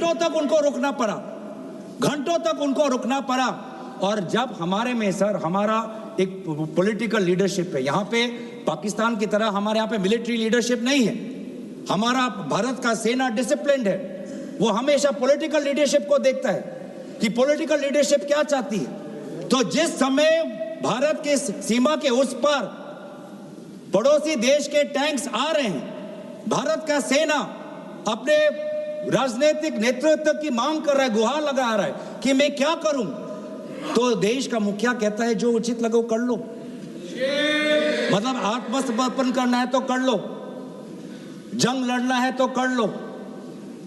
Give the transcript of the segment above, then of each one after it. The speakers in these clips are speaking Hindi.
घंटों तक उनको रुकना पड़ा, घंटों तक उनको रुकना पड़ा। और जब हमारे में सर हमारा एक पॉलिटिकल लीडरशिप है, यहाँ पे पाकिस्तान की तरह हमारे यहाँ पे मिलिट्री लीडरशिप नहीं है, हमारा भारत का सेना डिसिप्लिन्ड है, वो हमेशा पॉलिटिकल लीडरशिप को देखता है कि पॉलिटिकल लीडरशिप क्या चाहती है। तो जिस समय भारत के सीमा के उस पार पड़ोसी देश के टैंक्स आ रहे हैं, भारत का सेना अपने राजनीतिक नेतृत्व की मांग कर रहा है, गुहार लगा रहा है कि मैं क्या करूं, तो देश का मुखिया कहता है जो उचित लगे वो कर लो। मतलब आत्मसमर्पण करना है तो कर लो, जंग लड़ना है तो कर लो,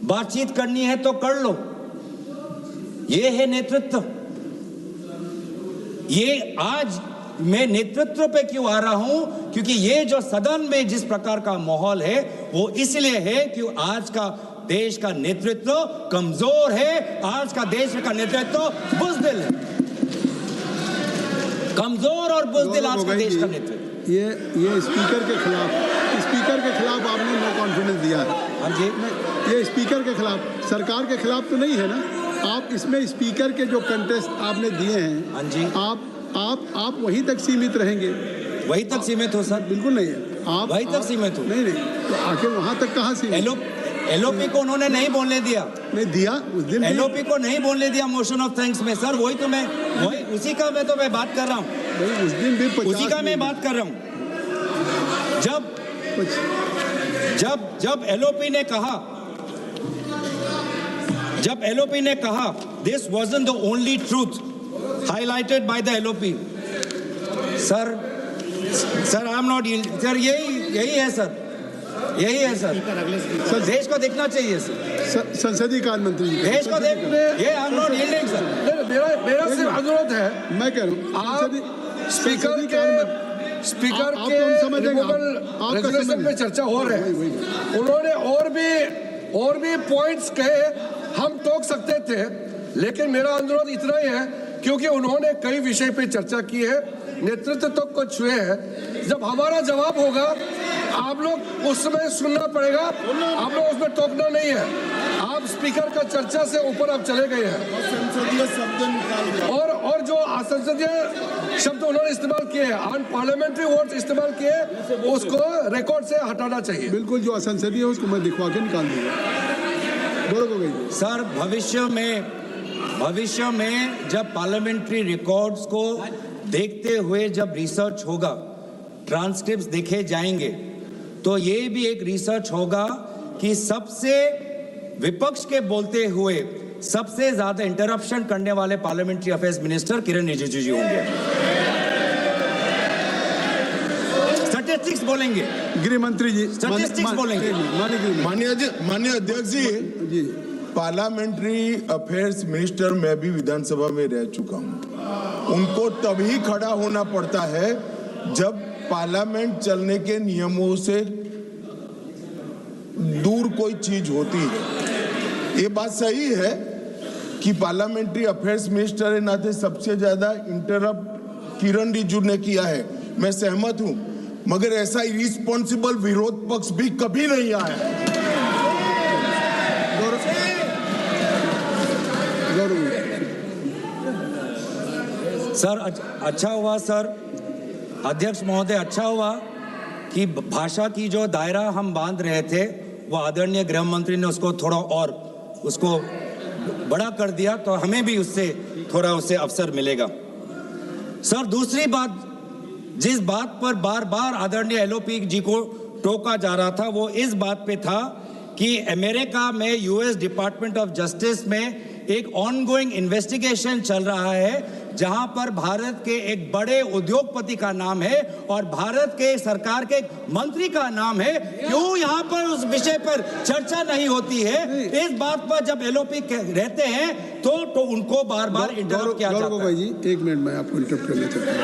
बातचीत करनी है तो कर लो। ये है नेतृत्व। ये आज मैं नेतृत्व पे क्यों आ रहा हूं, क्योंकि ये जो सदन में जिस प्रकार का माहौल है वो इसलिए है कि आज का देश का नेतृत्व कमजोर है, आज का देश का नेतृत्व बुज़दिल है, कमजोर और बुज़दिल आज का देश का नेतृत्व। ये स्पीकर के खिलाफ आपने नो कॉन्फिडेंस दिया है। हाँ जी, ये स्पीकर के खिलाफ, सरकार के खिलाफ तो नहीं है ना? आप इसमें स्पीकर के जो कंटेस्ट आपने दिए हैं, हाँ जी, आप वहीं तक सीमित रहेंगे? वहीं तक सीमित हो सर? बिल्कुल नहीं है, आप वहीं तक सीमित हो। नहीं, तो आखिर वहां तक कहाँ सीमित? एलओपी को उन्होंने नहीं बोलने दिया, नहीं दिया उस दिन, एलओपी को नहीं बोलने दिया मोशन ऑफ थैंक्स में सर। वही तो मैं उसी का मैं बात कर रहा हूँ, उस दिन भी उसी का मैं बात कर रहा हूँ। जब एलओपी ने कहा this wasn't the only truth highlighted by the LOP, sir I am not, sir यही है सर, यही है सर। देश को देखना चाहिए सर, संसदीय कार्य मंत्री देश को देख, ये I am not yielding sir. मेरा सिर्फ अनुरोध है, मैं कह रहा हूँ आप स्पीकर के रेजोल्यूशन पे चर्चा हो रहे हैं, उन्होंने और भी पॉइंट्स कहे, हम टोक सकते थे, लेकिन मेरा अनुरोध इतना ही है क्योंकि उन्होंने कई विषय पे चर्चा की है, नेतृत्व तो कुछ छुए हैं। जब हमारा जवाब होगा आप लोग उस समय सुनना पड़ेगा, आप लोग उसमें टोकना नहीं है। आप स्पीकर का चर्चा से ऊपर आप चले गए हैं, संसदीय शब्द निकाल और जो असंसदीय शब्द उन्होंने इस्तेमाल किए हैं, अनपार्लियामेंट्री वर्ड्स इस्तेमाल किए, उसको रिकॉर्ड से हटाना चाहिए। बिल्कुल, जो असंसदीय है उसको मैं दिखवा के निकाल दूंगा। सर भविष्य में जब पार्लियामेंट्री रिकॉर्ड्स को देखते हुए जब रिसर्च होगा, ट्रांसक्रिप्ट्स देखे जाएंगे, तो ये भी एक रिसर्च होगा कि सबसे विपक्ष के बोलते हुए सबसे ज्यादा इंटरप्शन करने वाले पार्लियामेंट्री अफेयर्स मिनिस्टर किरण रिजिजू जी होंगे। स्टैटिस्टिक्स बोलेंगे, गृह मंत्री जी स्टैटिस्टिक्स बोलेंगे। माननीय अध्यक्ष जी, पार्लियामेंट्री अफेयर्स मिनिस्टर मैं भी विधानसभा में रह चुका हूं। उनको तभी खड़ा होना पड़ता है जब पार्लियामेंट चलने के नियमों से दूर कोई चीज होती है। ये बात सही है कि पार्लियामेंट्री अफेयर्स मिनिस्टर के नाते सबसे ज्यादा इंटरप्ट किरण रिजिजू ने किया है, मैं सहमत हूं, मगर ऐसा इरिस्पॉन्सिबल विरोध पक्ष भी कभी नहीं आया। सर अच्छा हुआ सर, अध्यक्ष महोदय, अच्छा हुआ कि भाषा की जो दायरा हम बांध रहे थे वो आदरणीय गृह मंत्री ने उसको थोड़ा और उसको बड़ा कर दिया, तो हमें भी उससे थोड़ा उससे अवसर मिलेगा। सर दूसरी बात, जिस बात पर बार बार आदरणीय एलओपी जी को टोका जा रहा था वो इस बात पे था कि अमेरिका में यूएस डिपार्टमेंट ऑफ जस्टिस में एक ऑनगोइंग इन्वेस्टिगेशन चल रहा है जहां पर भारत के एक बड़े उद्योगपति का नाम है और भारत के सरकार के मंत्री का नाम है। क्यों यहां पर उस विषय पर चर्चा नहीं होती है? इस बात पर जब एलओपी रहते हैं तो उनको बार बार इंटरप्ट किया जाता है। भाई जी एक मिनट मैं आपको इंटरप्ट करना चाहता हूं।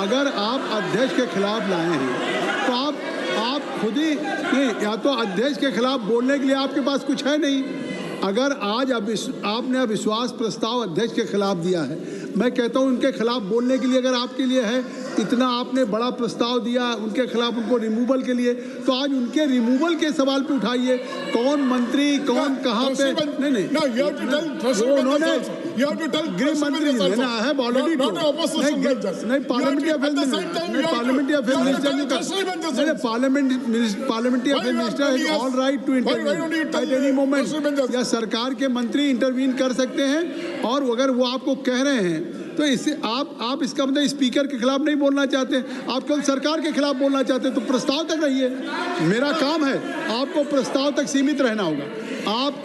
अगर आप अध्यक्ष के खिलाफ लाए हैं तो आप खुद ही नहीं, या तो अध्यक्ष के खिलाफ बोलने के लिए आपके पास कुछ है नहीं। अगर आज आपने अविश्वास प्रस्ताव अध्यक्ष के खिलाफ दिया है, मैं कहता हूं उनके खिलाफ बोलने के लिए अगर आपके लिए है इतना आपने बड़ा प्रस्ताव दिया उनके खिलाफ, उनको रिमूवल के लिए, तो आज उनके रिमूवल के सवाल पे उठाइए, कौन मंत्री कौन कहाँ पे। नहीं उन्होंने गृह मंत्री है ऑलरेडी, नहीं parliamentary affair minister is all right to intervene at any moment, या सरकार के मंत्री इंटरवीन कर सकते हैं। और अगर वो आपको कह रहे हैं तो इससे आप इसका मतलब स्पीकर के खिलाफ नहीं बोलना चाहते, आप केवल सरकार के खिलाफ बोलना चाहते हैं, तो प्रस्ताव तक रहिए। मेरा काम है, आपको प्रस्ताव तक सीमित रहना होगा।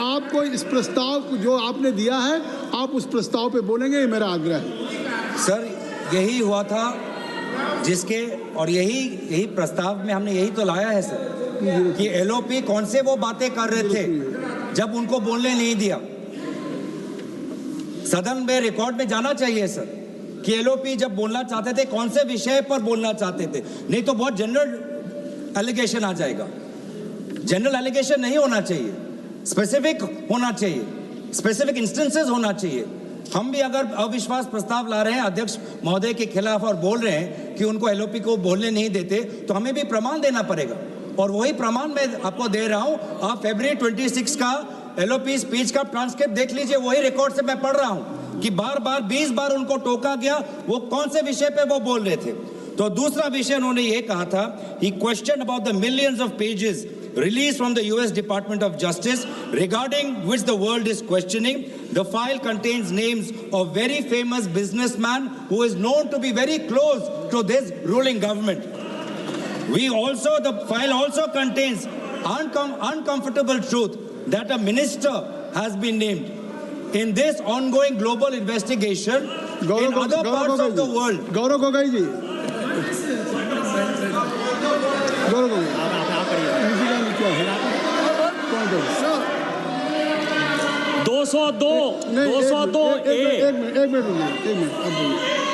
आपको इस प्रस्ताव जो आपने दिया है, आप उस प्रस्ताव पे बोलेंगे, ये मेरा आग्रह है। सर यही हुआ था जिसके, और यही प्रस्ताव में हमने यही तो लाया है सर, कि एलओपी कौन से वो बातें कर रहे थे जब उनको बोलने नहीं दिया। सदन में रिकॉर्ड में जाना चाहिए सर कि एलओपी जब बोलना चाहते थे कौन से विषय पर बोलना चाहते थे, नहीं तो बहुत जनरल एलिगेशन आ जाएगा। जनरल एलिगेशन नहीं होना चाहिए, स्पेसिफिक होना चाहिए, स्पेसिफिक इंस्टेंसेस होना चाहिए। हम भी अगर अविश्वास प्रस्ताव ला रहे हैं अध्यक्ष महोदय के खिलाफ और बोल रहे हैं कि उनको एलओपी को बोलने नहीं देते, तो हमें भी प्रमाण देना पड़ेगा, और वही प्रमाण मैं आपको दे रहा हूं। आप फरवरी 26 का एलओपी स्पीच का ट्रांसक्रिप्ट देख लीजिए, वही रिकॉर्ड से मैं पढ़ रहा हूं कि बार बार 20 बार उनको टोका गया, वो कौन से विषय पे वो बोल रहे थे। तो दूसरा विषय उन्होंने ये कहा था, he question about the millions of pages released from the US Department of Justice, regarding which the world is questioning. The file contains names of very famous businessmen who is known to be very close to this ruling government. The file also contains uncomfortable truth that a minister has been named in this ongoing global investigation in other parts of the world. Gaurav Gogoi जी, गौरव गोगोई, क्या है? 202 एक मिनट, अब बोलिए।